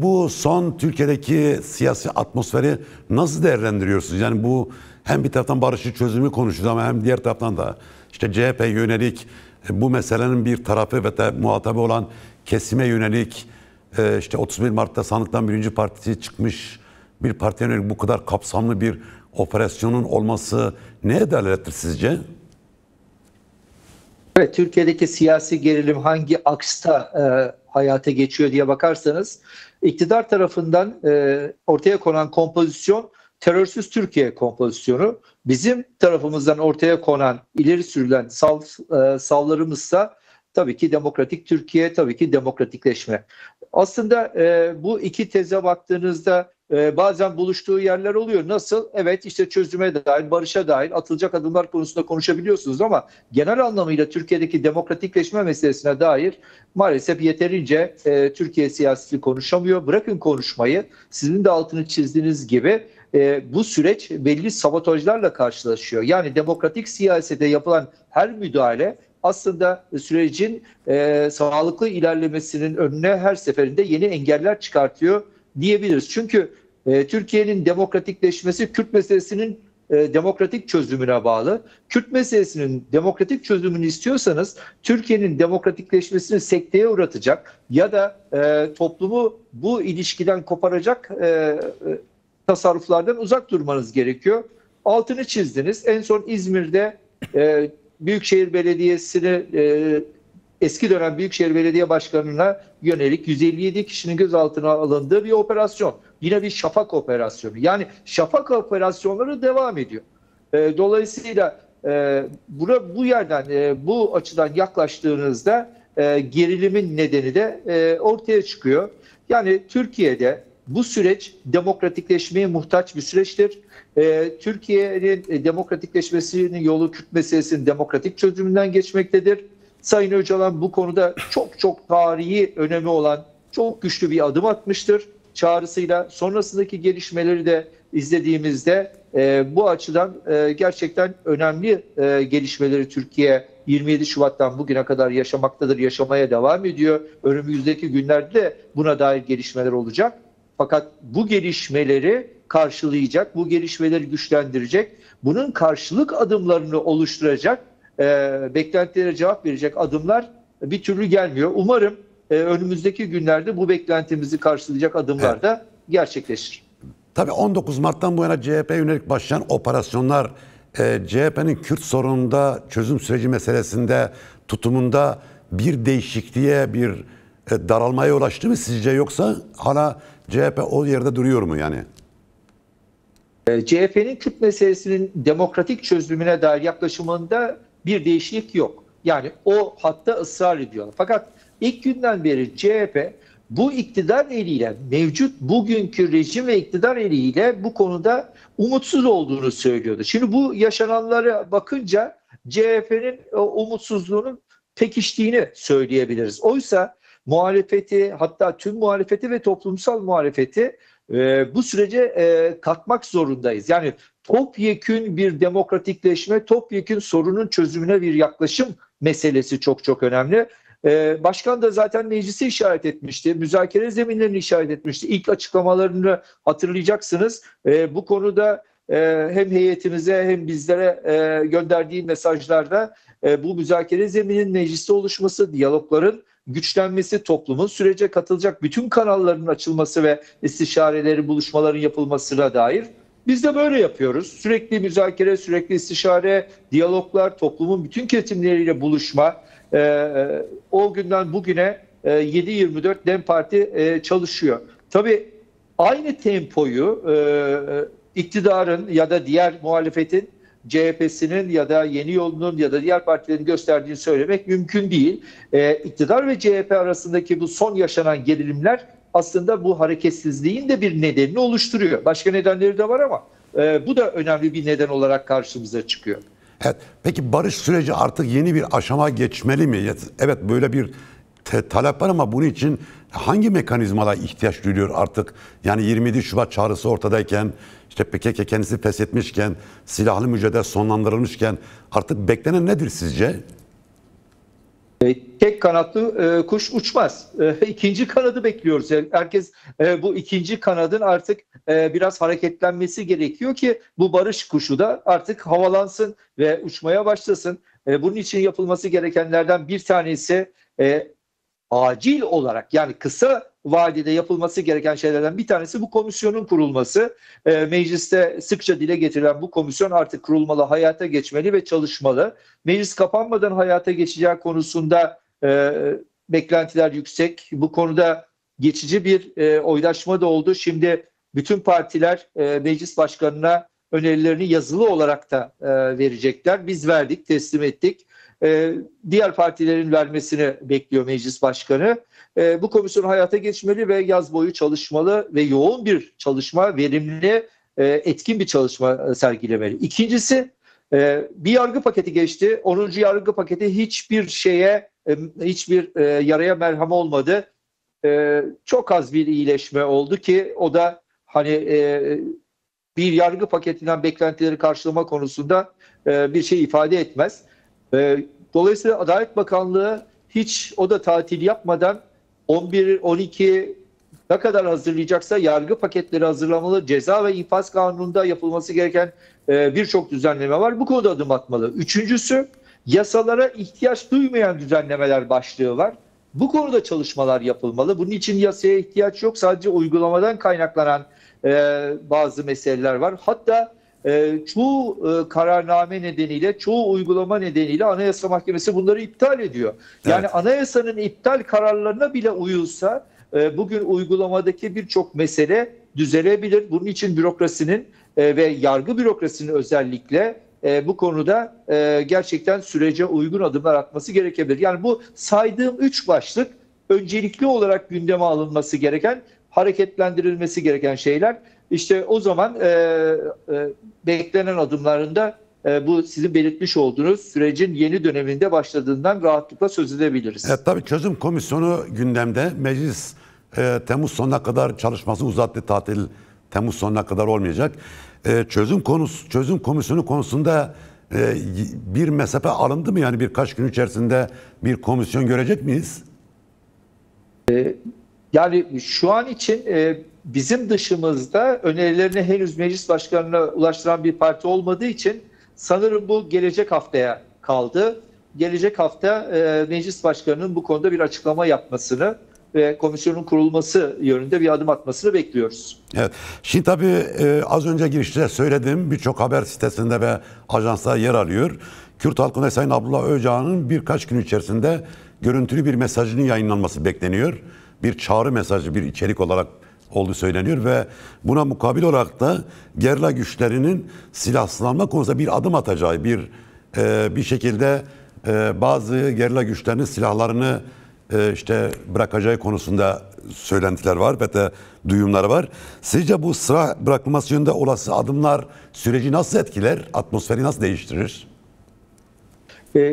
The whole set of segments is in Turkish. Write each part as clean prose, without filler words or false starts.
Bu son Türkiye'deki siyasi atmosferi nasıl değerlendiriyorsunuz? Yani bu hem bir taraftan barışı çözümü konuşuyoruz ama hem diğer taraftan da işte CHP yönelik bu meselenin bir tarafı ve de muhatabı olan kesime yönelik işte 31 Mart'ta sandıktan birinci partisi çıkmış bir partiye yönelik bu kadar kapsamlı bir operasyonun olması neye delalettir sizce? Evet, Türkiye'deki siyasi gerilim hangi aksta hayata geçiyor diye bakarsanız iktidar tarafından ortaya konan kompozisyon terörsüz Türkiye kompozisyonu. Bizim tarafımızdan ortaya konan ileri sürülen savlarımızsa tabii ki demokratik Türkiye, tabii ki demokratikleşme. Aslında bu iki teze baktığınızda bazen buluştuğu yerler oluyor. Nasıl? Evet, işte çözüme dair, barışa dair atılacak adımlar konusunda konuşabiliyorsunuz ama genel anlamıyla Türkiye'deki demokratikleşme meselesine dair maalesef yeterince Türkiye siyaseti konuşamıyor. Bırakın konuşmayı, sizin de altını çizdiğiniz gibi bu süreç belli sabotajlarla karşılaşıyor. Yani demokratik siyasete yapılan her müdahale aslında sürecin sağlıklı ilerlemesinin önüne her seferinde yeni engeller çıkartıyor diyebiliriz. Çünkü Türkiye'nin demokratikleşmesi Kürt meselesinin demokratik çözümüne bağlı. Kürt meselesinin demokratik çözümünü istiyorsanız Türkiye'nin demokratikleşmesini sekteye uğratacak ya da toplumu bu ilişkiden koparacak tasarruflardan uzak durmanız gerekiyor. Altını çizdiniz. En son İzmir'de Büyükşehir Belediyesi'ni eski dönem Büyükşehir Belediye Başkanı'na yönelik 157 kişinin gözaltına alındığı bir operasyon. Yine bir şafak operasyonu. Yani şafak operasyonları devam ediyor. Dolayısıyla bu yerden, bu açıdan yaklaştığınızda gerilimin nedeni de ortaya çıkıyor. Yani Türkiye'de bu süreç demokratikleşmeye muhtaç bir süreçtir. Türkiye'nin demokratikleşmesinin yolu Kürt meselesinin demokratik çözümünden geçmektedir. Sayın Öcalan bu konuda çok tarihi önemi olan çok güçlü bir adım atmıştır. Çağrısıyla sonrasındaki gelişmeleri de izlediğimizde bu açıdan gerçekten önemli gelişmeleri Türkiye 27 Şubat'tan bugüne kadar yaşamaktadır, yaşamaya devam ediyor. Önümüzdeki günlerde de buna dair gelişmeler olacak. Fakat bu gelişmeleri karşılayacak, bu gelişmeleri güçlendirecek, bunun karşılık adımlarını oluşturacak, beklentilere cevap verecek adımlar bir türlü gelmiyor. Umarım önümüzdeki günlerde bu beklentimizi karşılayacak adımlar da gerçekleşir. Tabii 19 Mart'tan bu yana CHP yönelik başlayan operasyonlar CHP'nin Kürt sorununda çözüm süreci meselesinde tutumunda bir değişikliğe, bir daralmaya ulaştı mı sizce, yoksa hala CHP o yerde duruyor mu yani? CHP'nin Kürt meselesinin demokratik çözümüne dair yaklaşımında bir değişiklik yok. Yani o hatta ısrar ediyor. Fakat ilk günden beri CHP bu iktidar eliyle, mevcut bugünkü rejim ve iktidar eliyle bu konuda umutsuz olduğunu söylüyordu. Şimdi bu yaşananlara bakınca CHP'nin umutsuzluğunun pekiştiğini söyleyebiliriz. Oysa muhalefeti, hatta tüm muhalefeti ve toplumsal muhalefeti bu sürece katmak zorundayız. Yani topyekün bir demokratikleşme, topyekün sorunun çözümüne bir yaklaşım meselesi çok önemli. Başkan da zaten meclisi işaret etmişti. Müzakere zeminlerini işaret etmişti. İlk açıklamalarını hatırlayacaksınız. Bu konuda hem heyetimize hem bizlere gönderdiği mesajlarda bu müzakere zemininin mecliste oluşması, diyalogların güçlenmesi, toplumun sürece katılacak bütün kanalların açılması ve istişareleri, buluşmaların yapılmasına dair. Biz de böyle yapıyoruz. Sürekli müzakere, sürekli istişare, diyaloglar, toplumun bütün kesimleriyle buluşma. O günden bugüne 7/24 DEM Parti çalışıyor. Tabii aynı tempoyu iktidarın ya da diğer muhalefetin, CHP'sinin ya da Yeni Yol'un ya da diğer partilerin gösterdiğini söylemek mümkün değil. İktidar ve CHP arasındaki bu son yaşanan gerilimler aslında bu hareketsizliğin de bir nedenini oluşturuyor. Başka nedenleri de var ama bu da önemli bir neden olarak karşımıza çıkıyor. Evet. Peki barış süreci artık yeni bir aşama geçmeli mi? Evet, böyle bir talep var ama bunun için hangi mekanizmalara ihtiyaç duyuluyor artık? Yani 27 Şubat çağrısı ortadayken, işte PKK kendisi feshetmişken, silahlı mücadele sonlandırılmışken artık beklenen nedir sizce? Tek kanatlı kuş uçmaz. İkinci kanadı bekliyoruz. Herkes bu ikinci kanadın artık biraz hareketlenmesi gerekiyor ki bu barış kuşu da artık havalansın ve uçmaya başlasın. Bunun için yapılması gerekenlerden bir tanesi acil olarak, yani kısa vadede yapılması gereken şeylerden bir tanesi bu komisyonun kurulması. Mecliste sıkça dile getirilen bu komisyon artık kurulmalı, hayata geçmeli ve çalışmalı. Meclis kapanmadan hayata geçeceği konusunda beklentiler yüksek. Bu konuda geçici bir oylaşma da oldu. Şimdi bütün partiler meclis başkanına önerilerini yazılı olarak da verecekler. Biz verdik, teslim ettik. Diğer partilerin vermesini bekliyor meclis başkanı. Bu komisyon hayata geçmeli ve yaz boyu çalışmalı ve yoğun bir çalışma, verimli, etkin bir çalışma sergilemeli. İkincisi, bir yargı paketi geçti. 10. yargı paketi hiçbir yaraya merhem olmadı. Çok az bir iyileşme oldu ki o da hani bir yargı paketinden beklentileri karşılama konusunda bir şey ifade etmez. Dolayısıyla Adalet Bakanlığı hiç o da tatil yapmadan 11, 12 ne kadar hazırlayacaksa yargı paketleri hazırlamalı. Ceza ve infaz kanununda yapılması gereken birçok düzenleme var. Bu konuda adım atmalı. Üçüncüsü, yasalara ihtiyaç duymayan düzenlemeler başlığı var. Bu konuda çalışmalar yapılmalı. Bunun için yasaya ihtiyaç yok. Sadece uygulamadan kaynaklanan bazı meseleler var. Hatta çoğu kararname nedeniyle, çoğu uygulama nedeniyle Anayasa Mahkemesi bunları iptal ediyor. Yani evet, anayasanın iptal kararlarına bile uyulsa bugün uygulamadaki birçok mesele düzelebilir. Bunun için bürokrasinin ve yargı bürokrasinin özellikle bu konuda gerçekten sürece uygun adımlar atması gerekebilir. Yani bu saydığım 3 başlık öncelikli olarak gündeme alınması gereken, hareketlendirilmesi gereken şeyler. İşte o zaman beklenen adımlarında bu sizin belirtmiş olduğunuz sürecin yeni döneminde başladığından rahatlıkla söz edebiliriz. Evet, tabii çözüm komisyonu gündemde. Meclis Temmuz sonuna kadar çalışması uzattı. Tatil Temmuz sonuna kadar olmayacak. Çözüm komisyonu konusunda bir mesafe alındı mı? Yani birkaç gün içerisinde bir komisyon görecek miyiz? Yani şu an için bizim dışımızda önerilerini henüz meclis başkanına ulaştıran bir parti olmadığı için sanırım bu gelecek haftaya kaldı. Gelecek hafta meclis başkanının bu konuda bir açıklama yapmasını ve komisyonun kurulması yönünde bir adım atmasını bekliyoruz. Evet. Şimdi tabii az önce girişte söyledim, birçok haber sitesinde ve ajanslarda yer alıyor. Kürt halkına Sayın Abdullah Öcalan'ın birkaç gün içerisinde görüntülü bir mesajının yayınlanması bekleniyor. Bir çağrı mesajı, bir içerik olarak olduğu söyleniyor ve buna mukabil olarak da gerilla güçlerinin silahsızlanma konusunda bir adım atacağı, bir şekilde bazı gerilla güçlerinin silahlarını işte bırakacağı konusunda söylentiler var ve de duyumlar var. Sizce bu silah bırakılması yönünde olası adımlar süreci nasıl etkiler, atmosferi nasıl değiştirir?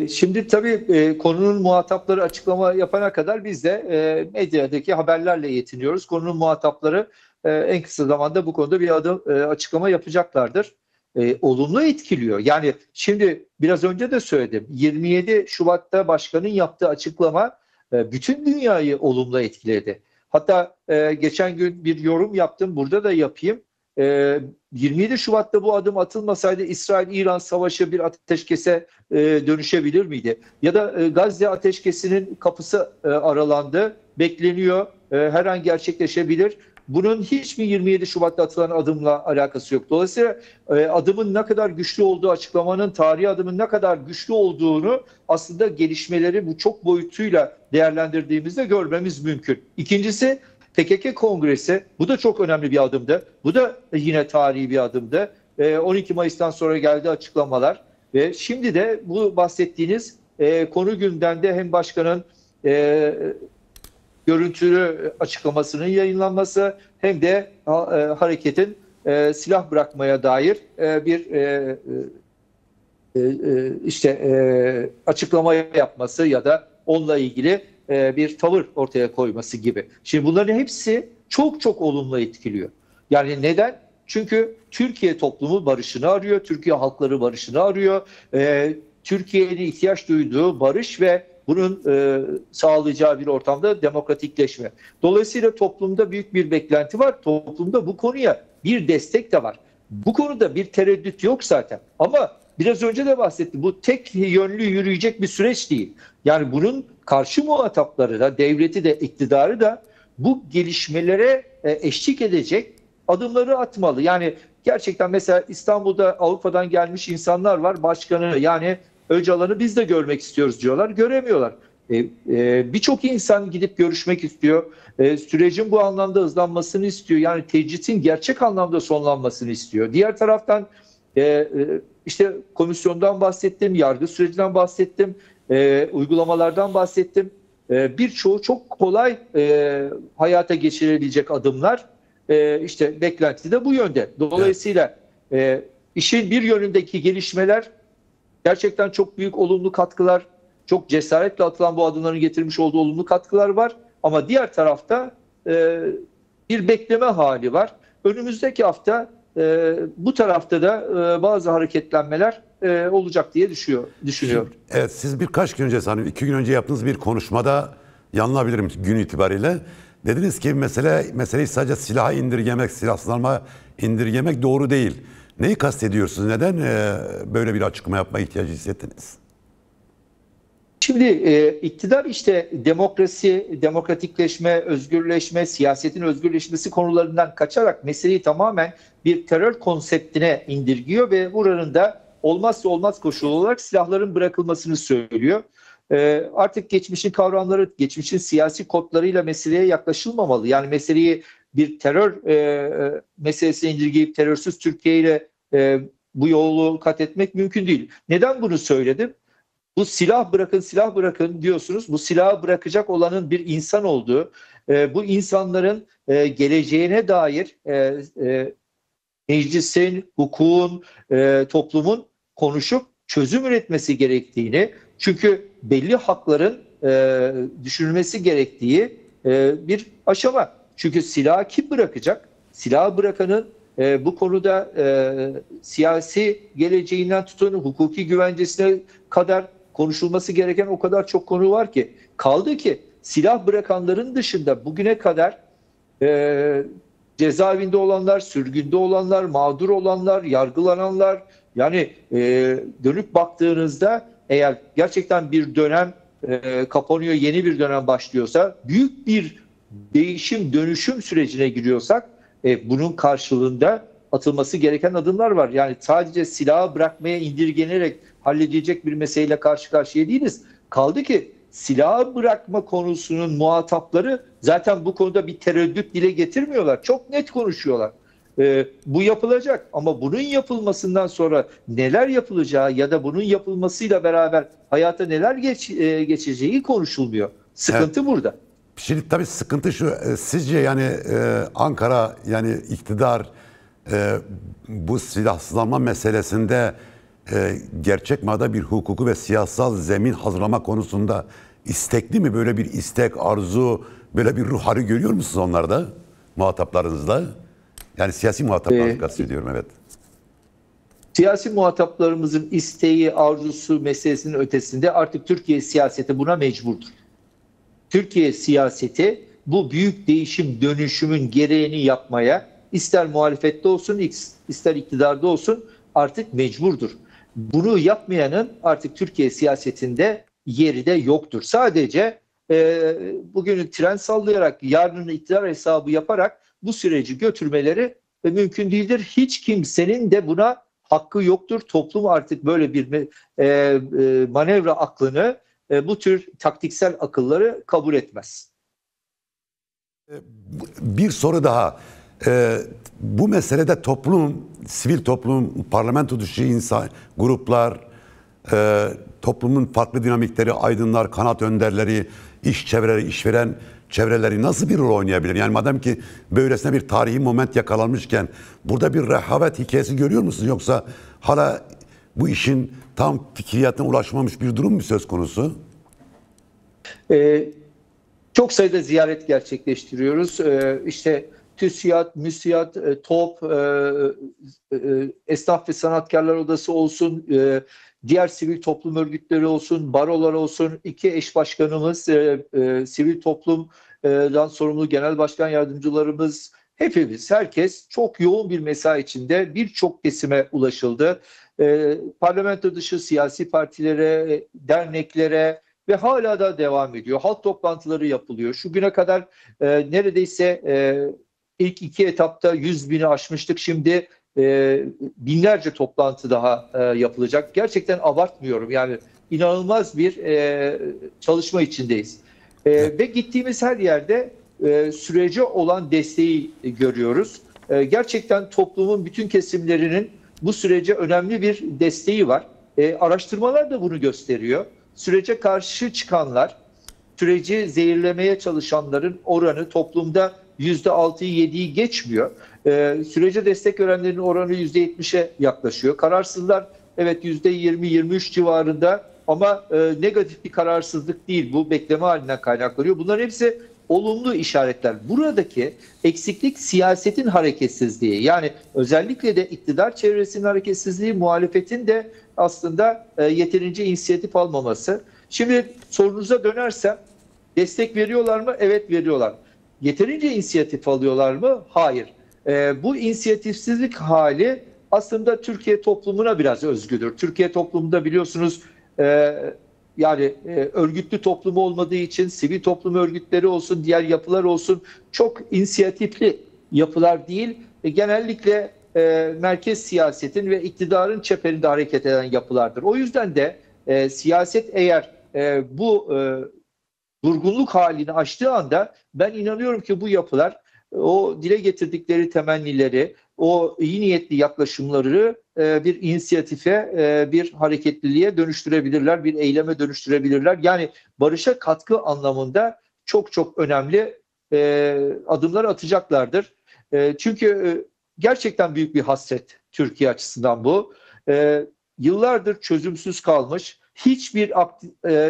Şimdi tabii konunun muhatapları açıklama yapana kadar biz de medyadaki haberlerle yetiniyoruz. Konunun muhatapları en kısa zamanda bu konuda bir adım açıklama yapacaklardır. Olumlu etkiliyor. Yani şimdi biraz önce de söyledim. 27 Şubat'ta başkanın yaptığı açıklama bütün dünyayı olumlu etkiledi. Hatta geçen gün bir yorum yaptım. Burada da yapayım. 27 Şubat'ta bu adım atılmasaydı İsrail-İran savaşı bir ateşkese dönüşebilir miydi? Ya da Gazze ateşkesinin kapısı aralandı, bekleniyor, her an gerçekleşebilir. Bunun hiç mi 27 Şubat'ta atılan adımla alakası yok? Dolayısıyla adımın ne kadar güçlü olduğu, açıklamanın tarihi adımın ne kadar güçlü olduğunu aslında gelişmeleri bu çok boyutuyla değerlendirdiğimizde görmemiz mümkün. İkincisi, PKK Kongresi, bu da çok önemli bir adımdı. Bu da yine tarihi bir adımdı. 12 Mayıs'tan sonra geldi açıklamalar ve şimdi de bu bahsettiğiniz konu gündemde hem başkanın görüntülü açıklamasının yayınlanması hem de hareketin silah bırakmaya dair bir açıklama yapması ya da onunla ilgili bir tavır ortaya koyması gibi. Şimdi bunların hepsi çok çok olumlu etkiliyor. Yani neden? Çünkü Türkiye toplumu barışını arıyor, Türkiye halkları barışını arıyor. Türkiye'nin ihtiyaç duyduğu barış ve bunun sağlayacağı bir ortamda demokratikleşme. Dolayısıyla toplumda büyük bir beklenti var. Toplumda bu konuya bir destek de var. Bu konuda bir tereddüt yok zaten. Ama biraz önce de bahsettim. Bu tek yönlü yürüyecek bir süreç değil. Yani bunun karşı muhatapları da, devleti de, iktidarı da bu gelişmelere eşlik edecek adımları atmalı. Yani gerçekten mesela İstanbul'da Avrupa'dan gelmiş insanlar var. Başkanı yani Öcalan'ı biz de görmek istiyoruz diyorlar. Göremiyorlar. Birçok insan gidip görüşmek istiyor. Sürecin bu anlamda hızlanmasını istiyor. Yani tecritin gerçek anlamda sonlanmasını istiyor. Diğer taraftan işte komisyondan bahsettim, yargı sürecinden bahsettim, uygulamalardan bahsettim. Birçoğu çok kolay hayata geçirilebilecek adımlar. İşte beklenti de bu yönde. Dolayısıyla işin bir yönündeki gelişmeler gerçekten çok büyük olumlu katkılar, çok cesaretle atılan bu adımların getirmiş olduğu olumlu katkılar var. Ama diğer tarafta bir bekleme hali var. Önümüzdeki hafta bu tarafta da bazı hareketlenmeler olacak diye düşünüyorum. Evet, siz birkaç gün önce, sanırım 2 gün önce yaptığınız bir konuşmada, yanılabilirim gün itibariyle, dediniz ki meseleyi sadece silaha indirgemek, silahsızlanma indirgemek doğru değil. Neyi kastediyorsunuz? Neden böyle bir açıklama yapma ihtiyacı hissettiniz? Şimdi iktidar işte demokrasi, demokratikleşme, özgürleşme, siyasetin özgürleşmesi konularından kaçarak meseleyi tamamen bir terör konseptine indirgiyor ve buranın da olmazsa olmaz koşulu olarak silahların bırakılmasını söylüyor. Artık geçmişin kavramları, geçmişin siyasi kodlarıyla meseleye yaklaşılmamalı. Yani meseleyi bir terör meselesine indirgeyip terörsüz Türkiye ile bu yolu kat etmek mümkün değil. Neden bunu söyledim? Bu silah bırakın, silah bırakın diyorsunuz. Bu silahı bırakacak olanın bir insan olduğu, bu insanların geleceğine dair meclisin, hukukun, toplumun konuşup çözüm üretmesi gerektiğini, çünkü belli hakların düşünülmesi gerektiği bir aşama. Çünkü silahı kim bırakacak? Silahı bırakanın bu konuda siyasi geleceğinden tutun, hukuki güvencesine kadar konuşulması gereken o kadar çok konu var ki. Kaldı ki silah bırakanların dışında bugüne kadar cezaevinde olanlar, sürgünde olanlar, mağdur olanlar, yargılananlar, yani dönüp baktığınızda eğer gerçekten bir dönem kapanıyor, yeni bir dönem başlıyorsa, büyük bir değişim, dönüşüm sürecine giriyorsak bunun karşılığında atılması gereken adımlar var. Yani sadece silahı bırakmaya indirgenerek halledilecek bir meseleyle karşı karşıya değiliz. Kaldı ki silahı bırakma konusunun muhatapları zaten bu konuda bir tereddüt dile getirmiyorlar. Çok net konuşuyorlar. Bu yapılacak ama bunun yapılmasından sonra neler yapılacağı ya da bunun yapılmasıyla beraber hayata neler geçeceği konuşulmuyor. Sıkıntı burada. Şimdi tabii sıkıntı şu, sizce yani Ankara, yani iktidar bu silahsızlanma meselesinde gerçek manada bir hukuku ve siyasal zemin hazırlama konusunda istekli mi? Böyle bir istek, arzu, böyle bir ruh hali görüyor musunuz onlarda, muhataplarınızda? Yani siyasi muhataplarınızı kastediyorum, evet. Siyasi muhataplarımızın isteği, arzusu meselesinin ötesinde artık Türkiye siyaseti buna mecburdur. Türkiye siyaseti bu büyük değişim, dönüşümün gereğini yapmaya ister muhalefette olsun, ister iktidarda olsun artık mecburdur. Bunu yapmayanın artık Türkiye siyasetinde yeri de yoktur. Sadece bugünü tren sallayarak, yarının iktidar hesabı yaparak bu süreci götürmeleri mümkün değildir. Hiç kimsenin de buna hakkı yoktur. Toplum artık böyle bir manevra aklını, bu tür taktiksel akılları kabul etmez. Bir soru daha. Bu meselede toplum, sivil toplum, parlamento dışı insan, gruplar, toplumun farklı dinamikleri, aydınlar, kanat önderleri, iş çevreleri, işveren çevreleri nasıl bir rol oynayabilir? Yani madem ki böylesine bir tarihi moment yakalanmışken burada bir rehavet hikayesi görüyor musunuz? Yoksa hala bu işin tam fikriyatına ulaşmamış bir durum mu söz konusu? Çok sayıda ziyaret gerçekleştiriyoruz. İşte TÜSİAD, MÜSİAD, TOP, Esnaf ve Sanatkarlar Odası olsun, diğer sivil toplum örgütleri olsun, barolar olsun, iki eş başkanımız, sivil toplumdan sorumlu genel başkan yardımcılarımız, hepimiz, herkes çok yoğun bir mesai içinde birçok kesime ulaşıldı. Parlamento dışı siyasi partilere, derneklere ve hala da devam ediyor. Halk toplantıları yapılıyor. Şu güne kadar neredeyse ilk iki etapta 100.000'i aşmıştık. Şimdi binlerce toplantı daha yapılacak. Gerçekten abartmıyorum. Yani inanılmaz bir çalışma içindeyiz. Ve gittiğimiz her yerde sürece olan desteği görüyoruz. Gerçekten toplumun bütün kesimlerinin bu sürece önemli bir desteği var. Araştırmalar da bunu gösteriyor. Sürece karşı çıkanlar, süreci zehirlemeye çalışanların oranı toplumda %6'yı 7'yi geçmiyor. Sürece destek verenlerin oranı %70'e yaklaşıyor. Kararsızlar evet %20-23 civarında ama negatif bir kararsızlık değil. Bu bekleme halinden kaynaklanıyor. Bunların hepsi olumlu işaretler. Buradaki eksiklik siyasetin hareketsizliği. Yani özellikle de iktidar çevresinin hareketsizliği, muhalefetin de aslında yeterince inisiyatif almaması. Şimdi sorunuza dönersem destek veriyorlar mı? Evet, veriyorlar. Yeterince inisiyatif alıyorlar mı? Hayır. Bu inisiyatifsizlik hali aslında Türkiye toplumuna biraz özgüdür. Türkiye toplumunda biliyorsunuz yani örgütlü toplum olmadığı için sivil toplum örgütleri olsun, diğer yapılar olsun çok inisiyatifli yapılar değil. Genellikle merkez siyasetin ve iktidarın çeperinde hareket eden yapılardır. O yüzden de siyaset eğer bu durgunluk halini aştığı anda ben inanıyorum ki bu yapılar o dile getirdikleri temennileri, o iyi niyetli yaklaşımları bir inisiyatife, bir hareketliliğe dönüştürebilirler, bir eyleme dönüştürebilirler. Yani barışa katkı anlamında çok çok önemli adımlar atacaklardır. Çünkü gerçekten büyük bir hasret Türkiye açısından bu. Yıllardır çözümsüz kalmış, hiçbir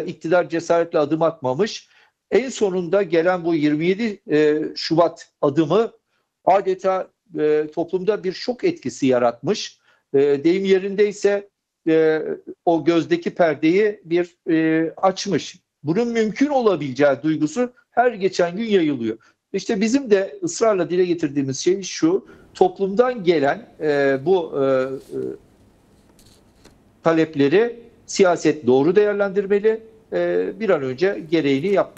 iktidar cesaretle adım atmamış. En sonunda gelen bu 27 Şubat adımı adeta toplumda bir şok etkisi yaratmış. Deyim yerindeyse o gözdeki perdeyi bir açmış. Bunun mümkün olabileceği duygusu her geçen gün yayılıyor. İşte bizim de ısrarla dile getirdiğimiz şey şu: toplumdan gelen bu talepleri siyaset doğru değerlendirmeli, bir an önce gereğini yapmalı.